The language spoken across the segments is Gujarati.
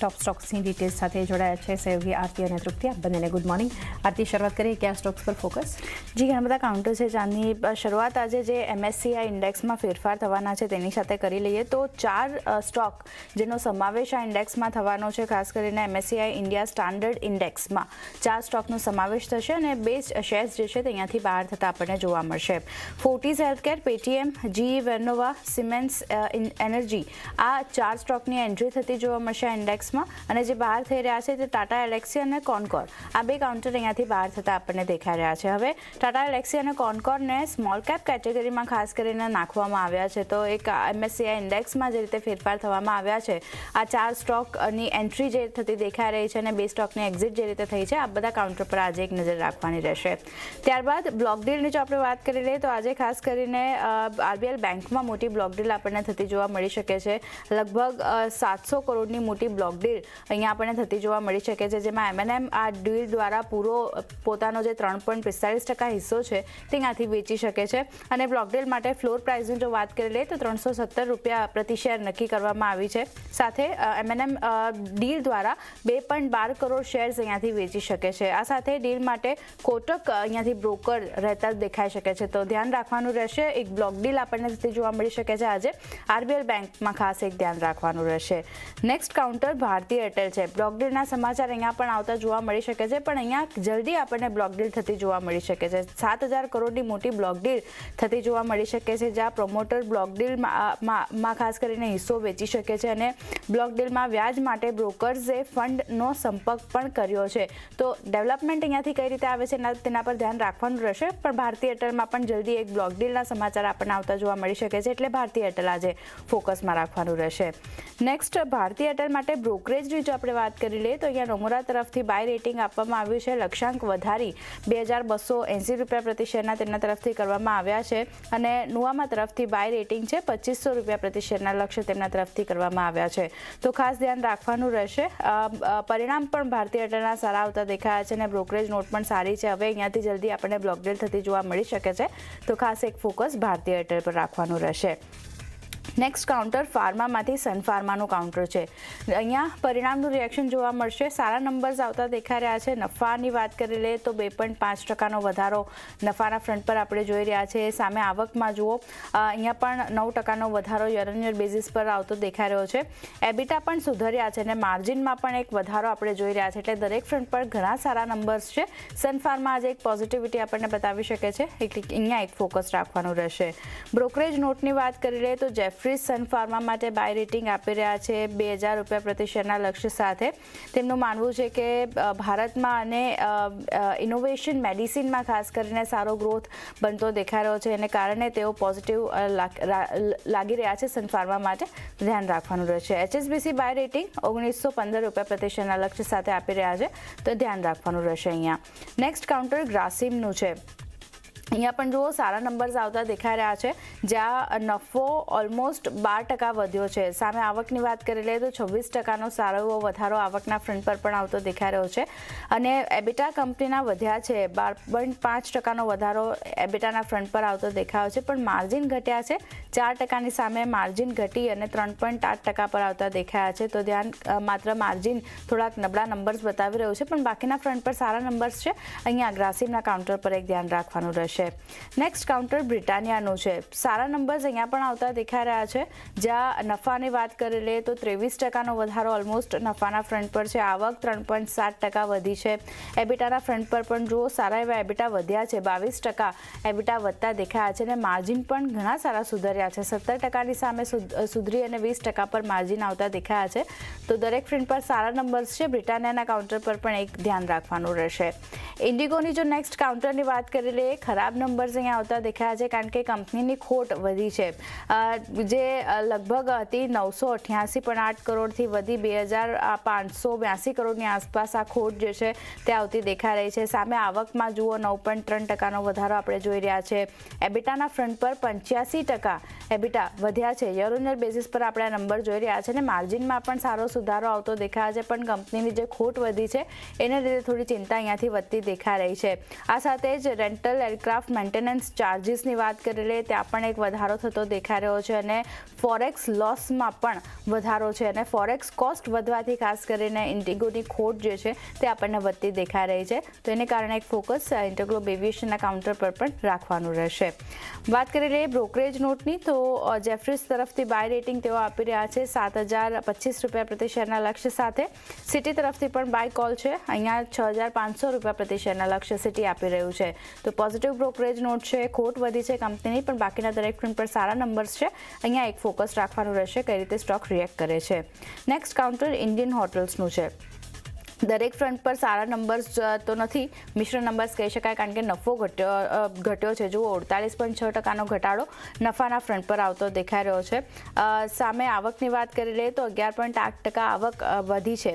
टॉप स्टॉक्स की डिटेल्स સાથે જોડાયા છે સહયોગી આરતી અને તૃપ્તિ. આપ બંનેને ગુડ મોર્નિંગ. આરતી, શરૂઆત કરીએ કયા સ્ટોક્સ પર ફોકસ? જી, ઘણા બધા કાઉન્ટર છે ચાંદની. શરૂઆત આજે જે MSCI ઇન્ડેક્સમાં ફેરફાર થવાના છે તેની સાથે કરી લઈએ તો 4 સ્ટોક જેનો સમાવેશ આ ઇન્ડેક્સમાં થવાનો છે. ખાસ કરીને MSCI ઇન્ડિયા સ્ટાન્ડર્ડ ઇન્ડેક્સમાં 4 સ્ટોકનો સમાવેશ થશે અને 2 શેર્સ જે છે તે અહીંયાથી બહાર થતા આપણને જોવા મળશે. Fortis healthcare, Paytm, GE Vernova, Siemens energy, આ 4 સ્ટોકની એન્ટ્રી થતી જોવા મળશે આ ઇન્ડેક્સમાં. અને જે બહાર થઈ રહ્યા છે તે ટાટા એલેક્સી અને કોનકોર, આ 2 કાઉન્ટર અહીંયાથી બહાર થતા આપણને દેખાઈ રહ્યા છે. હવે ટાટા એલેક્સી અને કોનકોરને સ્મોલ કેપ કેટેગરીમાં ખાસ કરીને નાખવામાં આવ્યા છે. તો એક MSCI ઇન્ડેક્સમાં જે રીતે ફેરફાર થવામાં આવ્યા છે, આ 4 સ્ટોકની એન્ટ્રી જે થતી દેખાઈ રહી છે અને 2 સ્ટોકની એક્ઝિટ જે રીતે થઈ છે, આ બધા કાઉન્ટર પર આજે એક નજર રાખવાની રહેશે. ત્યારબાદ બ્લોક ડીલની જો આપણે વાત કરી લઈએ તો આજે ખાસ કરીને RBL બેંકમાં મોટી બ્લોક ડીલ આપણને થતી જોવા મળી શકે છે. લગભગ 700 કરોડની મોટી બ્લોક ડીલ અહીંયા આપણને થતી જોવા મળી શકે છે, જેમાં M&M આ ડીલ દ્વારા પૂરો પોતાનો જે 3.45% હિસ્સો છે તે ત્યાંથી વેચી શકે છે. અને બ્લોક ડીલ માટે ફ્લોર પ્રાઇસની જો વાત કરી લઈએ તો 317 રૂપિયા પ્રતિ શેર નક્કી કરવામાં આવી છે. સાથે M&M ડીલ દ્વારા 2.12 કરોડ શેર્સ અહીંયાથી વેચી શકે છે. આ સાથે ડીલ માટે કોટક અહીંયાથી બ્રોકર રહેતા દેખાઈ શકે છે. તો ધ્યાન રાખવાનું રહેશે. એક બ્લોક ડીલ આપણને થતી જોવા મળી શકે છે આજે. RBL બેંકમાં ખાસ એક ધ્યાન રાખવાનું રહેશે. નેક્સ્ટ કાઉન્ટર ભારતીય એરટેલ છે. બ્લોક ડીલના સમાચાર અહીંયા પણ આવતા જોવા મળી શકે છે, પણ અહીંયા જલ્દી આપણને બ્લોક ડીલ થતી જોવા મળી શકે છે. 7,000 કરોડની મોટી બ્લોક ડીલ થતી જોવા મળી શકે છે, જ્યાં પ્રોમોટર બ્લોક ડીલમાં ખાસ કરીને હિસ્સો વેચી શકે છે અને બ્લોક ડીલમાં વ્યાજ માટે બ્રોકર્સે ફંડનો સંપર્ક પણ કર્યો છે. તો ડેવલપમેન્ટ અહીંયાથી કઈ રીતે આવે છે તેના પર ધ્યાન રાખવાનું રહેશે. પણ ભારતીય એરટેલમાં પણ જલ્દી એક બ્લોક ડીલના સમાચાર આપણને આવતા જોવા મળી શકે છે, એટલે ભારતીય એરટેલ આજે ફોકસમાં રાખવાનું રહેશે. નેક્સ્ટ ભારતીય એરટેલ માટે બ્રોકરેજની જો આપણે વાત કરી લઈએ તો અહીંયા નોમુરા તરફથી બાય રેટિંગ આપવામાં આવ્યું છે. લક્ષ્યાંક વધારી 2280 રૂપિયા પ્રતિ શેરના તેમના તરફથી કરવામાં આવ્યા છે. અને નુઆમા તરફથી બાય રેટિંગ છે. 2500 રૂપિયા પ્રતિ શેરના લક્ષ્ય તેમના તરફથી કરવામાં આવ્યા છે. તો ખાસ ધ્યાન રાખવાનું રહેશે. પરિણામ પણ ભારતીય એરટેલના સારા આવતા દેખાયા છે અને બ્રોકરેજ નોટ પણ સારી છે. હવે અહીંયાથી જલ્દી આપણને બ્લોક ડીલ થતી જોવા મળી શકે છે. તો ખાસ એક ફોકસ ભારતીય એરટેલ પર રાખવાનું રહેશે. નેક્સ્ટ કાઉન્ટર ફાર્મામાંથી સન ફાર્માનું કાઉન્ટર છે. અહીંયા પરિણામનું રિએક્શન જોવા મળશે. સારા નંબર્સ આવતા દેખાઈ રહ્યા છે. નફાની વાત કરી લઈએ તો 2.5% વધારો નફાના ફ્રન્ટ પર આપણે જોઈ રહ્યા છે. સામે આવકમાં જુઓ, અહીંયા પણ 9% વધારો યર ઓન યર બેઝિસ પર આવતો દેખાઈ રહ્યો છે. એબિટા પણ સુધર્યા છે અને માર્જિનમાં પણ એક વધારો આપણે જોઈ રહ્યા છે. એટલે દરેક ફ્રન્ટ પર ઘણા સારા નંબર્સ છે. સન ફાર્મા આજે એક પોઝિટિવિટી આપણને બતાવી શકે છે, એટલે અહીંયા એક ફોકસ રાખવાનું રહેશે. બ્રોકરેજ નોટની વાત કરી લઈએ તો જેફરીઝ સન ફાર્મા માટે બાય રેટિંગ આપી રહ્યા છે 2000 રૂપિયા પ્રતિ શેરના લક્ષ્ય સાથે. તેમનું માનવું છે કે ભારતમાં અને ઇનોવેશન મેડિસિનમાં ખાસ કરીને સારો ગ્રોથ બનતો દેખાઈ રહ્યો છે, એને કારણે તેઓ પોઝિટિવ લાગી રહ્યા છે સન ફાર્મા માટે. ધ્યાન રાખવાનું રહેશે. HSBC બાય રેટિંગ 1915 રૂપિયા પ્રતિ શેરના લક્ષ્ય સાથે આપી રહ્યા છે, તો ધ્યાન રાખવાનું રહેશે અહીંયા. નેક્સ્ટ કાઉન્ટર ગ્રાસિમનું છે. અહીંયા પણ જુઓ સારા નંબર્સ આવતા દેખાઈ રહ્યા છે, જ્યાં નફો ઓલમોસ્ટ 12% વધ્યો છે. સામે આવકની વાત કરી લઈએ તો 26%નો સારો એવો વધારો આવકના ફ્રન્ટ પર પણ આવતો દેખાઈ રહ્યો છે. અને એબિટા કંપનીના વધ્યા છે. 12.5%નો વધારો એબિટાના ફ્રન્ટ પર આવતો દેખાયો છે, પણ માર્જિન ઘટ્યા છે. 4%ની સામે માર્જિન ઘટી અને 3.8% પર આવતા દેખાયા છે. તો ધ્યાન, માત્ર માર્જિન થોડાક નબળા નંબર્સ બતાવી રહ્યું છે, પણ બાકીના ફ્રન્ટ પર સારા નંબર્સ છે. અહીંયા ગ્રાસિમના કાઉન્ટર પર એક ધ્યાન રાખવાનું રહેશે. નેક્સ્ટ કાઉન્ટર બ્રિટાનિયાનું છે. સારા નંબર્સ અહીંયા પણ આવતા દેખાઈ રહ્યા છે, જ્યાં નફાની વાત કરી લઈએ તો 23%નો વધારો ઓલમોસ્ટ નફાના ફ્રન્ટ પર છે. આવક 3.7% વધી છે. એબિટાના ફ્રન્ટ પર પણ જુઓ સારા એવા એબિટા વધ્યા છે. 22% એબિટા વધતા દેખાયા છે અને માર્જિન પણ ઘણા સારા સુધર્યા છે. 17%ની સામે સુધરી અને 20% પર માર્જિન આવતા દેખાયા છે. તો દરેક ફ્રન્ટ પર સારા નંબર્સ છે. બ્રિટાનિયાના કાઉન્ટર પર પણ એક ધ્યાન રાખવાનું રહેશે. ઇન્ડિગોની જો નેક્સ્ટ કાઉન્ટરની વાત કરી લઈએ, ખરાબ નંબર્સ અહીંયા આવતા દેખાયા છે, કારણ કે કંપનીની ખોટ વધી છે. જે લગભગ હતી 988.8 કરોડથી વધી 2582 કરોડની આસપાસ આ ખોટ જે છે તે આવતી દેખાઈ રહી છે. સામે આવકમાં જુઓ 9.3%નો વધારો આપણે જોઈ રહ્યા છે. એબિટાના ફ્રન્ટ પર 85% એબિટા વધ્યા છે. યર ઓન યર બેઝિસ પર આપણે આ નંબર જોઈ રહ્યા છે અને માર્જિનમાં પણ સારો સુધારો આવતો દેખાય છે. પણ કંપનીની જે ખોટ વધી છે એને લીધે થોડી ચિંતા અહીંયાથી વધતી દેખાઈ રહી છે. આ સાથે જ રેન્ટલ એરક્રાફ્ટ એરક્રાફ્ટ મેન્ટેનન્સ ચાર્જીસની વાત કરી લઈએ ત્યાં પણ એક વધારો થતો દેખાઈ રહ્યો છે અને ફોરેક્સ લોસમાં પણ વધારો છે અને ફોરેક્સ કોસ્ટ વધવાથી ખાસ કરીને ઇન્ડિગોની ખોટ જે છે તે આપણને વધતી દેખાઈ રહી છે. તો એને કારણે એક ફોકસ ઇન્ટરગ્લોબ એવિએશનના કાઉન્ટર પર પણ રાખવાનું રહેશે. વાત કરી લઈએ બ્રોકરેજ નોટની તો જેફરીઝ તરફથી બાય રેટિંગ તેઓ આપી રહ્યા છે 7,025 પ્રતિ શેરના લક્ષ્ય સાથે. સિટી તરફથી પણ બાય કોલ છે, અહીંયા 6,500 પ્રતિ શેરના લક્ષ્ય સિટી આપી રહ્યું છે. તો પોઝિટિવ બ્રોકરેજ નોટ છે, ખોટ વધી છે કંપનીની, પણ બાકીના દરેક ફ્રન્ટ પર સારા નંબર્સ છે. અહીંયા એક ફોકસ રાખવાનું રહેશે કઈ રીતે સ્ટોક રિએક્ટ કરે છે. નેક્સ્ટ કાઉન્ટર ઇન્ડિયન હોટલ્સનું છે. દરેક ફ્રન્ટ પર સારા નંબર્સ તો નથી, મિશ્ર નંબર્સ કહી શકાય, કારણ કે નફો ઘટ્યો છે. જુઓ 48.6% ઘટાડો નફાના ફ્રન્ટ પર આવતો દેખાઈ રહ્યો છે. સામે આવકની વાત કરી લઈએ તો 11.8% આવક વધી છે.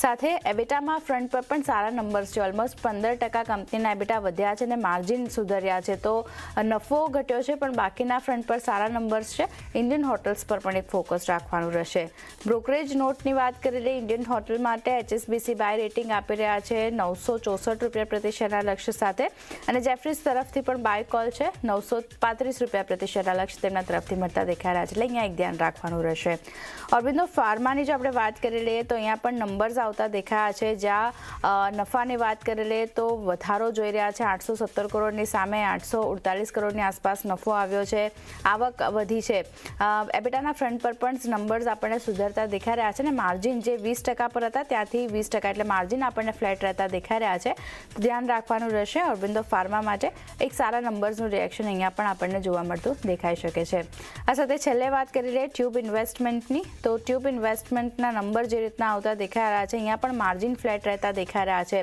સાથે એબિટામાં ફ્રન્ટ પર પણ સારા નંબર્સ છે, ઓલમોસ્ટ 15% કંપનીના એબિટા વધ્યા છે અને માર્જિન સુધર્યા છે. તો નફો ઘટ્યો છે પણ બાકીના ફ્રન્ટ પર સારા નંબર્સ છે. ઇન્ડિયન હોટલ્સ પર પણ એક ફોકસ રાખવાનું રહેશે. બ્રોકરેજ નોટની વાત કરી લઈએ ઇન્ડિયન હોટલ માટે HSBC બાય રેટિંગ આપી રહ્યા છે 964 પ્રતિ શેરના લક્ષ્ય સાથે અને જેફરીઝ તરફથી પણ બાય કોલ છે 935 પ્રતિ શેરના લક્ષ્ય તેમના તરફથી મળતા દેખાઈ રહ્યા છે. એટલે અહીંયા એક ધ્યાન રાખવાનું રહેશે. ઓરબિંદો ફાર્માની જો આપણે વાત કરી લઈએ તો અહીંયા પણ નંબર્સ આવતા દેખાયા છે. જ્યાં નફાની વાત કરી લઈએ તો વધારો જોઈ રહ્યા છે 817 કરોડની સામે 848 કરોડની આસપાસ નફો આવ્યો છે. આવક વધી છે. એબિટાના ફ્રન્ટ પર પણ નંબર્સ આપણને સુધરતા દેખાઈ રહ્યા છે અને માર્જિન જે 20% પર હતા ત્યાંથી 20% એટલે માર્જિન આપણને ફ્લેટ રહેતા દેખાઈ રહ્યા છે. ધ્યાન રાખવાનું રહેશે. ઓરબિંદો ફાર્મા માટે એક સારા નંબર્સનું રિએક્શન અહીંયા પણ આપણને જોવા મળતું દેખાઈ શકે છે. આ સાથે છેલ્લે વાત કરી લઈએ ટ્યુબ ઇન્વેસ્ટમેન્ટની તો ટ્યુબ ઇન્વેસ્ટમેન્ટના નંબર જે રીતના આવતા દેખાઈ રહ્યા છે અહીંયા પણ માર્જિન ફ્લેટ રહેતા દેખાઈ રહ્યા છે.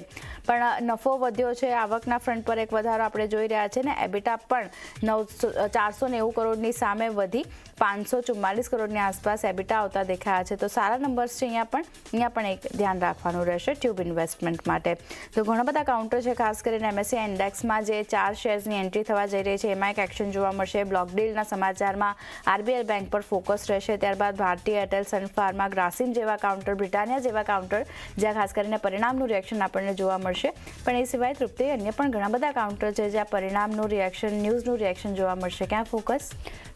પણ નફો વધ્યો છે, આવકના ફ્રન્ટ પર એક વધારો આપણે જોઈ રહ્યા છે ને એબિટા પણ 490 કરોડની સામે વધી 544 કરોડની આસપાસ એબિટા આવતા દેખાયા છે. તો સારા નંબર્સ છે અહીંયા પણ એક ધ્યાન રાખવાનું રહેશે ટ્યુબ ઇન્વેસ્ટમેન્ટ માટે. તો ઘણા બધા કાઉન્ટર છે, ખાસ કરીને MSCI ઇન્ડેક્સમાં જે 4 શેર્સની એન્ટ્રી થવા જઈ રહી છે એમાં એક એક્શન જોવા મળશે. બ્લોક ડીલના સમાચારમાં RBL બેંક પર ફોકસ રહેશે. ત્યારબાદ Bharati Airtel, Sun Pharma, Grasim જેવા કાઉન્ટર, બ્રિટાનિયા જેવા કાઉન્ટર જ્યાં ખાસ કરીને પરિણામનું રિએક્શન આપણને જોવા મળશે. પણ એ સિવાય તૃપ્તિ અન્ય પણ ઘણા બધા કાઉન્ટર છે જ્યાં પરિણામનું રિએક્શન, ન્યૂઝનું રિએક્શન જોવા મળશે. ક્યાં ફોકસ?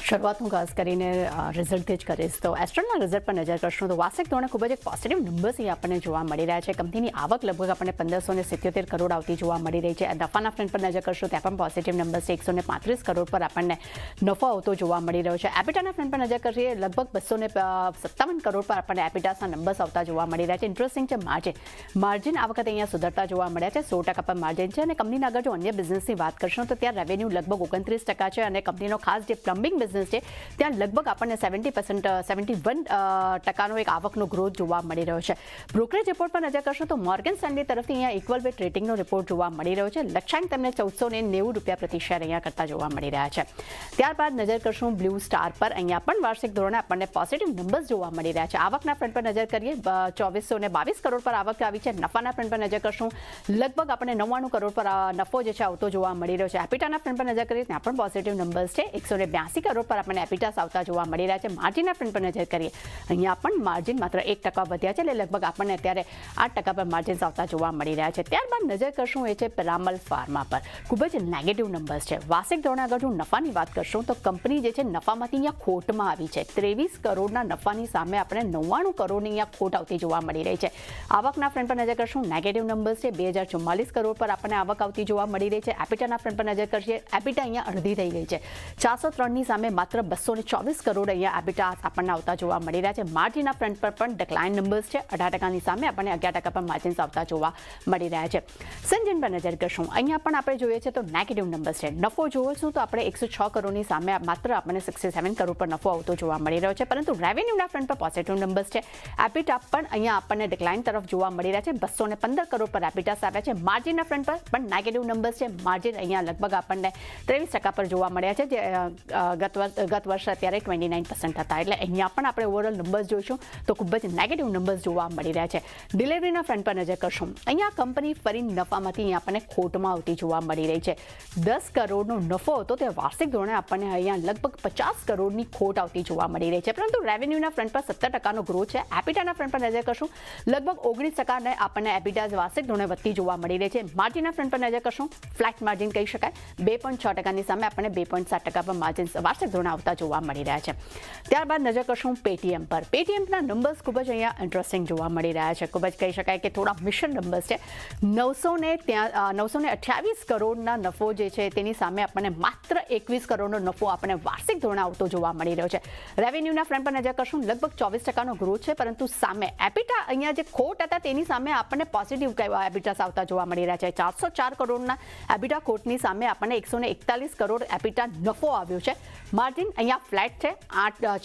શરૂઆત હું ખાસ કરીને રિઝલ્ટથી જ કરીશ. તો એસ્ટ્રોનના રિઝલ્ટ પર નજર કરશું તો વાર્ષિક ધોરણે ખૂબ જ એક પોઝિટિવ નંબર્સ અહીં આપણને જોવા મળી રહ્યા છે. કંપનીની આવક લગભગ આપણને 1577 કરોડ આવતી જોવા મળી રહી છે. નફાના ફ્રન્ટ પર નજર કરશું ત્યાં પણ પોઝિટિવ નંબર્સ છે. 135 કરોડ પર આપણને નફો આવતો જોવા મળી રહ્યો છે. એબિટાના ફ્રન્ટ પર નજર કરીએ લગભગ 257 કરોડ પર આપણને એબિટાના નંબર્સ આવતા જોવા મળી રહ્યા છે. ઇન્ટરેસ્ટિંગ છે માર્જિન આ વખતે અહીંયા સુધરતા જોવા મળ્યા છે. 100% પર માર્જિન છે અને કંપનીના આગળ જો અન્ય બિઝનેસની વાત કરશું તો ત્યાં રેવન્યુ લગભગ 29% છે અને કંપનીનો ખાસ જે પ્લમ્બિંગ બિઝનેસ છે ત્યાં લગભગ આપણને 71% એક આવકનો ગ્રોથ જોવા મળી રહ્યો છે. બ્રોકરેજ રિપોર્ટ પર નજર કરશો તો મોર્ગન સ્ટેનલી તરફથી અહીંયા ઇક્વલ વેટ રેટિંગનો રિપોર્ટ જોવા મળી રહ્યો છે. લક્ષ્યાંક તેમને 1490 પ્રતિ શેર અહીંયા કરતા જોવા મળી રહ્યા છે. ત્યારબાદ નજર કરશું બ્લુ સ્ટાર પર. અહીંયા પણ વાર્ષિક ધોરણે આપણને પોઝિટિવ નંબર્સ જોવા મળી રહ્યા છે. આવકના ફ્રન્ટ પર નજર કરીએ 2422 કરોડ પર આવક આવી છે. નફાના ફ્રન્ટ પર નજર કરશું લગભગ આપણને 99 કરોડ પર નફો જે છે આવતો જોવા મળી રહ્યો છે. એપિટાના ફ્રન્ટ પર નજર કરીએ ત્યાં પણ પોઝિટિવ નંબર્સ છે. 182 કરોડ પર આપણને એપિટાસ આવતા જોવા મળી રહ્યા છે. માર્જિનના ફ્રન્ટ પર નજર કરીએ અહીંયા પણ માર્જિન માત્ર 1% વધ્યા છે એટલે લગભગ આપણને અત્યારે 8% પર માર્જિન્સ આવતા જોવા મળી રહ્યા છે. ત્યારબાદ નજર કરશું એ છે પિરામલ ફાર્મા પર. ખૂબ જ નેગેટિવ નંબર્સ છે. વાર્ષિક ધોરણે આગળ જો નફાની વાત કરશું તો કંપની જે છે નફામાંથી અહીંયા ખોટમાં આવી છે. 23 કરોડના નફાની સામે આપણે 99 કરોડની અહીંયા ખોટ આવતી જોવા મળી રહી છે. આવકના ફ્રન્ટ પર નજર કરશું નેગેટિવ નંબર્સ છે. 2044 કરોડ પર આપણને આવક આવતી જોવા મળી રહી છે. એપિટાના ફ્રન્ટ પર નજર કરીએ એપિટા અહીંયા અડધી થઈ ગઈ છે. 403ની સામે માત્ર 224 કરોડ અહીંયા એપિટા આપણને આવતા જોવા મળી રહ્યા છે. માર્જિનના ફ્રન્ટ પર પણ ડિક્લાઇન નંબર્સ છે. 18%ની સામે આપણને 11% પર માર્જિન્સ આવતા જોવા મળી રહ્યા છે. સિન્જન પર નજર કરશું અહીંયા પણ આપણે જોઈએ છે તો નેગેટિવ નંબર્સ છે. નફો જોઈશું તો આપણે 106 કરોડની સામે માત્ર આપણને 67 કરોડ પર નફો આવતો જોવા મળી રહ્યો છે. પરંતુ રેવન્યુના ફ્રન્ટ પર પોઝિટિવ નંબર્સ છે. એપિટા પણ અહીંયા આપણને ડિક્લાઇન તરફ જોવા મળી રહ્યા છે. 215 કરોડ પર એપિટાસ આવ્યા છે. માર્જિનના ફ્રન્ટ પર પણ નેગેટિવ નંબર્સ છે. માર્જિન અહીંયા લગભગ આપણને 23% પર જોવા મળ્યા છે જે ગત વર્ષે અત્યારે 29% હતા. એટલે અહીંયા પણ આપણે ઓવરઓલ નંબર્સ જોઈશું તો ખૂબ જ નેગેટિવ નંબર્સ જોવા મળી રહ્યા છે. ડિલિવરી કંપનીના ફ્રન્ટ પર નજર કરશું. અહીંયા કંપની ફરી નફામાંથી અહીંયા આપણને ખોટમાં આવતી જોવા મળી રહી છે. 10 કરોડનો નફો હતો તે વાર્ષિક ધોરણે આપણને અહીંયા લગભગ 50 કરોડની ખોટ આવતી જોવા મળી રહી છે. પરંતુ રેવન્યુના ફ્રન્ટ પર 17% ગ્રોથ છે. એબિટાના ફ્રન્ટ પર નજર કરશું, લગભગ 19% ને આપણને એબિટા વાર્ષિક ધોરણે વધતી જોવા મળી રહી છે. માર્જિનના ફ્રન્ટ પર નજર કરશું, ફ્લેટ માર્જિન કહી શકાય. 2.6%ની સામે આપણને 2.7% પર માર્જિન વાર્ષિક ધોરણે આવતા જોવા મળી રહ્યા છે. ત્યારબાદ નજર કરશું પેટીએમ પર. પેટીએમના નંબર્સ ખૂબ જ અહીંયા ઇન્ટરેસ્ટિંગ જોવા મળી રહ્યા છે. ખૂબ જ કહી શકાય કે થોડા મિશન નંબર્સ છે. 928 કરોડના નફો જે છે તેની સામે આપણને માત્ર 21 કરોડનો નફો આપણને વાર્ષિક ધોરણે આવતો જોવા મળી રહ્યો છે. રેવન્યુના ફ્રન્ટ પર નજર કરશું, લગભગ 24%નો ગ્રોથ છે. પરંતુ સામે એબિટા અહીંયા જે ખોટ હતા તેની સામે આપણને પોઝિટિવ એબિટાસ આવતા જોવા મળી રહ્યા છે. 404 કરોડના એબિટા ખોટની સામે આપણને 141 કરોડ એબિટા નફો આવ્યો છે. માર્જિન અહીંયા ફ્લેટ છે,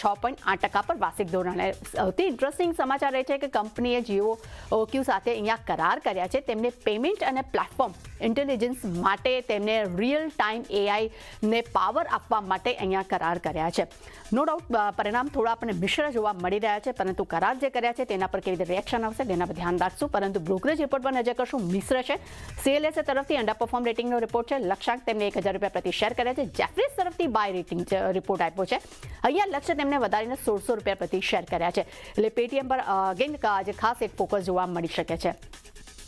6.8% પર વાર્ષિક ધોરણે. સૌથી ઇન્ટરેસ્ટિંગ સમાચાર એ છે કે કંપનીએ જીઓ ઓક્યુ સાથે અહીંયા કરાર કર્યા છે. તેમને પેમેન્ટ અને પ્લેટફોર્મ ઇન્ટેલિજન્સ માટે તેમને રિયલ ટાઈમ એઆઈને પાવર આપવા માટે અહીંયા કરાર કર્યા છે. નો ડાઉટ પરિણામ થોડા આપણને મિશ્ર જોવા મળી રહ્યા છે, પરંતુ કરાર જે કર્યા છે તેના પર કેવી રીતે રિએક્શન આવશે તેના પર ધ્યાન રાખશું. પરંતુ બ્રોકરેજ રિપોર્ટ પર નજર કરશું, મિશ્ર છે. CLSA તરફથી અંડર પરફોર્મ રેટિંગનો રિપોર્ટ છે. લક્ષ્યાંક તેમને 1000 રૂપિયા પ્રતિ શેર કર્યા છે. જેફરીઝ તરફથી બાય રેટિંગ રિપોર્ટ આપ્યો છે. અહીંયા લક્ષ્ય તેમને વધારીને 1600 રૂપિયા પ્રતિ શેર કર્યા છે. એટલે પેટીએમ પર અગેન આજે ખાસ એક ફોકસ જોવા મળી શકે છે.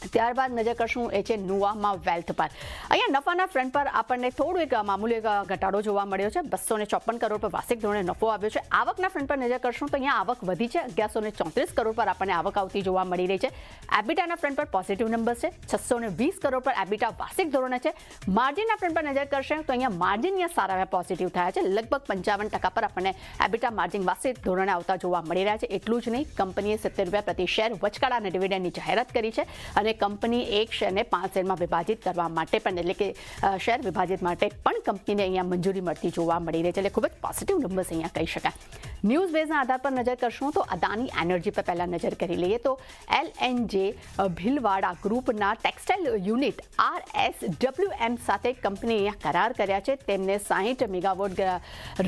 ત્યારબાદ નજર કરશું એ છે નુવામા વેલ્થ પર. અહીંયા નફાના ફ્રન્ટ પર આપણને થોડું એક મામૂલી ઘટાડો જોવા મળ્યો છે. 254 કરોડ પર વાર્ષિક ધોરણે નફો આવ્યો છે. આવકના ફ્રન્ટ પર નજર કરશું તો અહીંયા આવક વધી છે. 1134 કરોડ પર આપણને આવક આવતી જોવા મળી રહી છે. એબિટાના ફ્રન્ટ પર પોઝિટિવ નંબર છે. 620 કરોડ પર એબિટા વાર્ષિક ધોરણે છે. માર્જિનના ફ્રન્ટ પર નજર કરશે તો અહીંયા માર્જિન અહીંયા સારા એવા પોઝિટિવ થયા છે. લગભગ 55% પર આપણને એબિટા માર્જિન વાર્ષિક ધોરણે આવતા જોવા મળી રહ્યા છે. એટલું જ નહીં, કંપનીએ 70 રૂપિયા પ્રતિ શેર વચગાળા અને ડિવિડન્ડની જાહેરાત કરી છે. અને કંપની એક શેરને 5 શેરમાં વિભાજિત કરવા માટે પણ, એટલે કે શેર વિભાજિત માટે પણ કંપનીને અહીંયા મંજૂરી મળતી જોવા મળી રહી છે. એટલે ખૂબ જ પોઝિટિવ નંબર્સ અહીંયા કહી શકાય. ન્યૂઝ બેઝના આધાર પર નજર કરશું તો અદાની એનર્જી પર પહેલા નજર કરી લઈએ તો LNJ ભીલવાડા ગ્રુપના ટેક્સટાઇલ યુનિટ RSWM સાથે કંપની અહીંયા કરાર કર્યા છે. તેમને 60 મેગાવોટ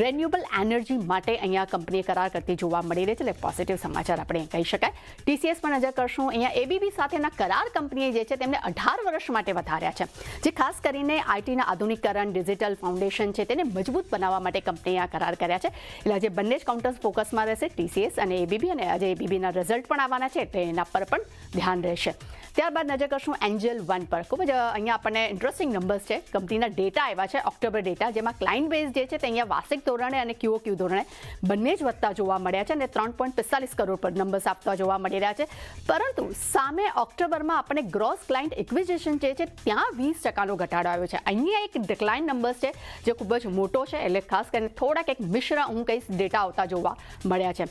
રિન્યુએબલ એનર્જી માટે અહીંયા કંપનીએ કરાર કરતી જોવા મળી રહી છે. એટલે પોઝિટિવ સમાચાર આપણે કહી શકાય. TCS પર નજર કરશું, અહીંયા ABB સાથેના કરાર કંપનીએ જે છે તેમને 18 વર્ષ માટે વધાર્યા છે. જે ખાસ કરીને આઈટીના આધુનિકરણ, ડિજિટલ ફાઉન્ડેશન છે તેને મજબૂત બનાવવા માટે કંપનીએ આ કરાર કર્યા છે. એટલે આજે બંને જ કાઉન્ટર્સ ફોકસમાં રહેશે, TCS અને ABB, અને આજે ABBના રિઝલ્ટ પણ આવવાના છે એટલે એના પર પણ ધ્યાન રહેશે. ત્યારબાદ નજર કરશું એન્જલ વન પર. ખૂબ જ અહીંયા આપણને ઇન્ટરેસ્ટિંગ નંબર્સ છે. કંપનીના ડેટા આવ્યા છે, ઓક્ટોબર ડેટા, જેમાં ક્લાયન્ટ બેઝ જે છે તે અહીંયા વાર્ષિક ધોરણે અને QOQ ધોરણે બંને જ વધતા જોવા મળ્યા છે અને 3.45 કરોડ પર નંબર્સ આપતા જોવા મળી રહ્યા છે. પરંતુ સામે ઓક્ટોબરમાં આપણે ગ્રોસ ક્લાયન્ટ એક્વિઝિશન જે છે ત્યાં 20%નો ઘટાડો આવ્યો છે. અહીંયા એક ડિક્લાઇન નંબર્સ છે જે ખૂબ જ મોટો છે. એટલે ખાસ કરીને થોડાક એક મિશ્ર હું કહીશ ડેટા આવતા જોવા મળ્યા છે.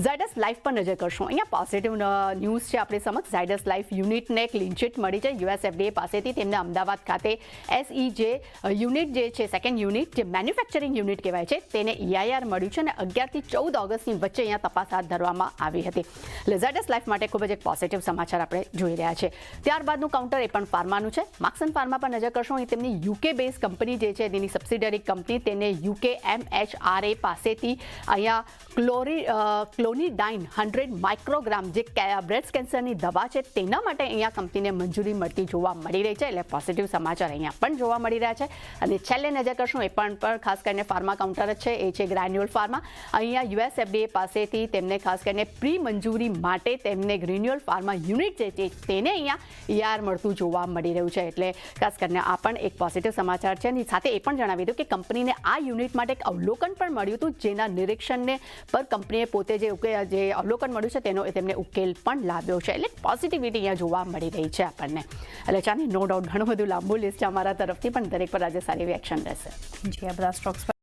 ઝાયડસ લાઈફ પર નજર કરશું. અહીંયા પોઝિટિવ ન્યૂઝ છે આપણી સમક્ષ. ઝાયડસ લાઈફ યુનિટને ક્લીન ચીટ મળી છે US FDA પાસેથી. તેમને અમદાવાદ ખાતે SEJ યુનિટ જે છે, સેકન્ડ યુનિટ જે મેન્યુફેક્ચરિંગ યુનિટ કહેવાય છે, તેને EIR મળ્યું છે અને 11 થી 14 ઓગસ્ટની વચ્ચે અહીંયા તપાસ હાથ ધરવામાં આવી હતી. એટલે ઝાયડસ લાઈફ માટે ખૂબ જ એક પોઝિટિવ સમાચાર આપણે જોઈ રહ્યા છે. ત્યારબાદનું કાઉન્ટર એ પણ ફાર્માનું છે. માર્ક્સન ફાર્મા પર નજર કરશો, અહીં તેમની UK બેઝ કંપની જે છે તેની સબસિડરી કંપની તેને UK MHRA પાસેથી અહીંયા ક્લોનિડાઇન 100 માઇક્રોગ્રામ જે બ્રેસ્ટ કેન્સરની દવા છે તેના માટે અહીંયા કંપનીને મંજૂરી મળતી જોવા મળી રહી છે. એટલે પોઝિટિવ સમાચાર અહીંયા પણ જોવા મળી રહ્યા છે. અને છેલ્લે નજર કરશું એ પણ ખાસ કરીને ફાર્મા કાઉન્ટર જ છે, એ છે ગ્રેન્યુઅલ ફાર્મા. અહીંયા US FDA પાસેથી તેમને ખાસ કરીને પ્રી મંજૂરી માટે તેમને ગ્રેન્યુઅલ ફાર્મા યુનિટ જે છે તેને અહીંયા EIR મળતું જોવા મળી રહ્યું છે. એટલે ખાસ કરીને આ પણ એક પોઝિટિવ સમાચાર છે. અને સાથે એ પણ જણાવી દઉં કે કંપનીને આ યુનિટ માટે એક અવલોકન પણ મળ્યું હતું, જેના નિરીક્ષણને પર કંપનીએ પોતે જે અવલોકન મળ્યું છે તેનો તેમને ઉકેલ પણ લાવ્યો છે. એટલે પોઝિટિવિટી અહીંયા જોવા મળી રહી છે આપણને. એટલે ચાની નો ડાઉટ ઘણું બધું લાંબુ લિસ્ટ છે અમારા તરફથી, પણ દરેક પર આજે સારી એવી એક્શન રહેશે. જી, આ બધા સ્ટોક્સ